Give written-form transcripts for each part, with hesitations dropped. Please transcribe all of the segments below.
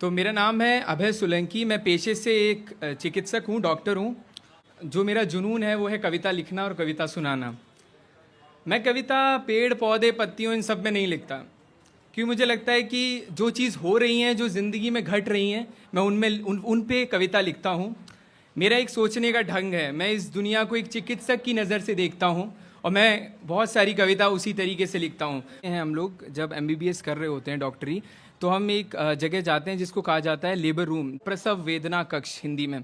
तो मेरा नाम है अभय सोलंकी। मैं पेशे से एक चिकित्सक हूँ, डॉक्टर हूँ। जो मेरा जुनून है वो है कविता लिखना और कविता सुनाना। मैं कविता पेड़ पौधे पत्तियों इन सब में नहीं लिखता, क्योंकि मुझे लगता है कि जो चीज़ हो रही हैं, जो ज़िंदगी में घट रही हैं, मैं उनमें उन पे कविता लिखता हूँ। मेरा एक सोचने का ढंग है। मैं इस दुनिया को एक चिकित्सक की नज़र से देखता हूँ और मैं बहुत सारी कविता उसी तरीके से लिखता हूँ। हम लोग जब MBBS कर रहे होते हैं डॉक्टरी, तो हम एक जगह जाते हैं जिसको कहा जाता है लेबर रूम, प्रसव वेदना कक्ष हिंदी में।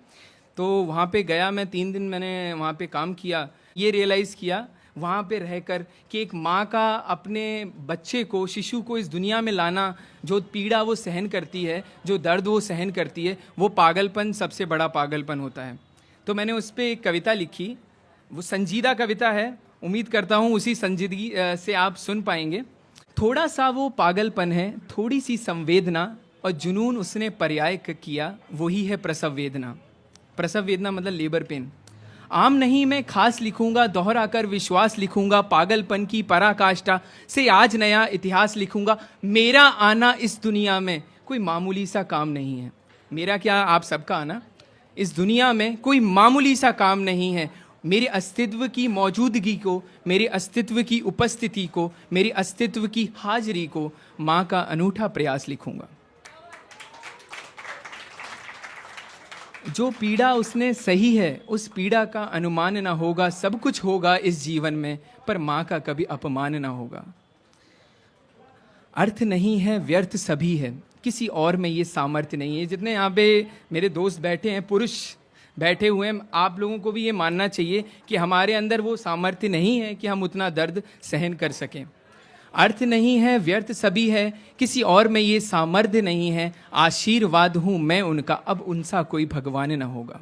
तो वहाँ पे गया मैं, 3 दिन मैंने वहाँ पे काम किया। ये रियलाइज़ किया वहाँ पे रहकर कि एक माँ का अपने बच्चे को, शिशु को इस दुनिया में लाना, जो पीड़ा वो सहन करती है, जो दर्द वो सहन करती है, वो पागलपन सबसे बड़ा पागलपन होता है। तो मैंने उस पर एक कविता लिखी। वो संजीदा कविता है, उम्मीद करता हूँ उसी संजीदगी से आप सुन पाएंगे। थोड़ा सा वो पागलपन है, थोड़ी सी संवेदना, और जुनून उसने पर्याय किया, वही है प्रसव वेदना। प्रसव वेदना मतलब लेबर पेन। आम नहीं मैं खास लिखूंगा, दोहरा कर विश्वास लिखूंगा, पागलपन की पराकाष्ठा से आज नया इतिहास लिखूंगा। मेरा आना इस दुनिया में कोई मामूली सा काम नहीं है। मेरा क्या, आप सबका आना इस दुनिया में कोई मामूली सा काम नहीं है। मेरे अस्तित्व की मौजूदगी को, मेरे अस्तित्व की उपस्थिति को, मेरे अस्तित्व की हाजिरी को माँ का अनूठा प्रयास लिखूंगा। जो पीड़ा उसने सही है, उस पीड़ा का अनुमान न होगा। सब कुछ होगा इस जीवन में, पर माँ का कभी अपमान न होगा। अर्थ नहीं है, व्यर्थ सभी है, किसी और में ये सामर्थ्य नहीं है। जितने यहाँ पे मेरे दोस्त बैठे हैं, पुरुष बैठे हुए हैं, आप लोगों को भी ये मानना चाहिए कि हमारे अंदर वो सामर्थ्य नहीं है कि हम उतना दर्द सहन कर सकें। अर्थ नहीं है, व्यर्थ सभी है, किसी और में ये सामर्थ्य नहीं है। आशीर्वाद हूँ मैं उनका, अब उनसा कोई भगवान न होगा।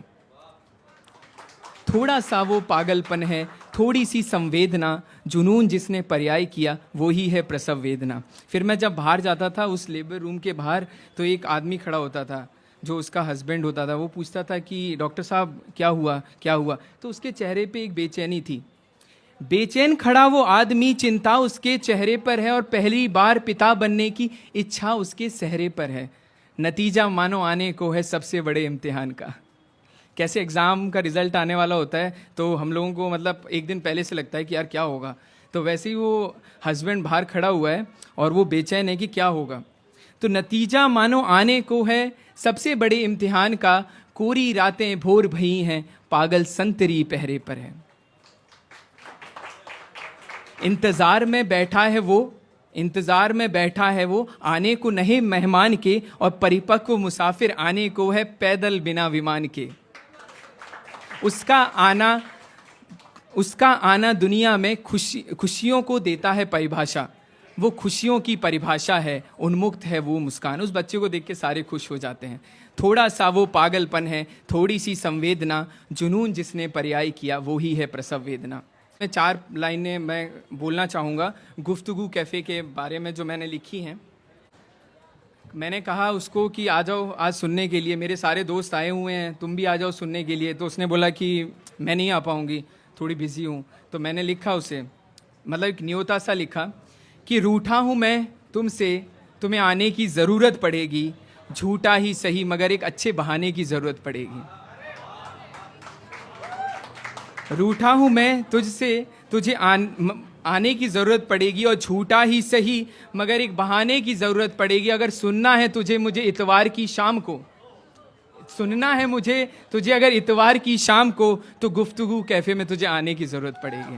थोड़ा सा वो पागलपन है, थोड़ी सी संवेदना, जुनून जिसने पर्याय किया, वो ही है प्रसव वेदना। फिर मैं जब बाहर जाता था, उस लेबर रूम के बाहर, तो एक आदमी खड़ा होता था जो उसका हस्बैंड होता था। वो पूछता था कि डॉक्टर साहब क्या हुआ, क्या हुआ? तो उसके चेहरे पे एक बेचैनी थी। बेचैन खड़ा वो आदमी, चिंता उसके चेहरे पर है, और पहली बार पिता बनने की इच्छा उसके चेहरे पर है। नतीजा मानो आने को है सबसे बड़े इम्तिहान का। कैसे एग्ज़ाम का रिज़ल्ट आने वाला होता है, तो हम लोगों को मतलब एक दिन पहले से लगता है कि यार क्या होगा। तो वैसे ही वो हस्बैंड बाहर खड़ा हुआ है और वो बेचैन है कि क्या होगा। तो नतीजा मानो आने को है सबसे बड़े इम्तिहान का। कोरी रातें भोर भई हैं, पागल संतरी पहरे पर है। इंतज़ार में बैठा है वो, इंतज़ार में बैठा है वो, आने को नहीं मेहमान के, और परिपक्व मुसाफिर आने को है पैदल बिना विमान के। उसका आना दुनिया में खुशियों को देता है परिभाषा। वो खुशियों की परिभाषा है, उन्मुक्त है वो मुस्कान। उस बच्चे को देख के सारे खुश हो जाते हैं। थोड़ा सा वो पागलपन है, थोड़ी सी संवेदना, जुनून जिसने पर्याय किया, वो ही है प्रसव वेदना। मैं 4 लाइनें मैं बोलना चाहूँगा गुफ्तगू कैफ़े के बारे में जो मैंने लिखी हैं। मैंने कहा उसको कि आ जाओ आज सुनने के लिए, मेरे सारे दोस्त आए हुए हैं, तुम भी आ जाओ सुनने के लिए। तो उसने बोला कि मैं नहीं आ पाऊँगी, थोड़ी बिजी हूँ। तो मैंने लिखा उसे, मतलब एक न्योता सा लिखा कि रूठा हूँ मैं तुमसे, तुम्हें आने की ज़रूरत पड़ेगी। झूठा ही सही, मगर एक अच्छे बहाने की ज़रूरत पड़ेगी। रूठा हूँ मैं तुझसे, तुझे आने की ज़रूरत पड़ेगी, और झूठा ही सही, मगर एक बहाने की ज़रूरत पड़ेगी। अगर सुनना है तुझे मुझे इतवार की शाम को, सुनना है मुझे तुझे अगर इतवार की शाम को, तो गुफ्तगू कैफ़े में तुझे आने की ज़रूरत पड़ेगी।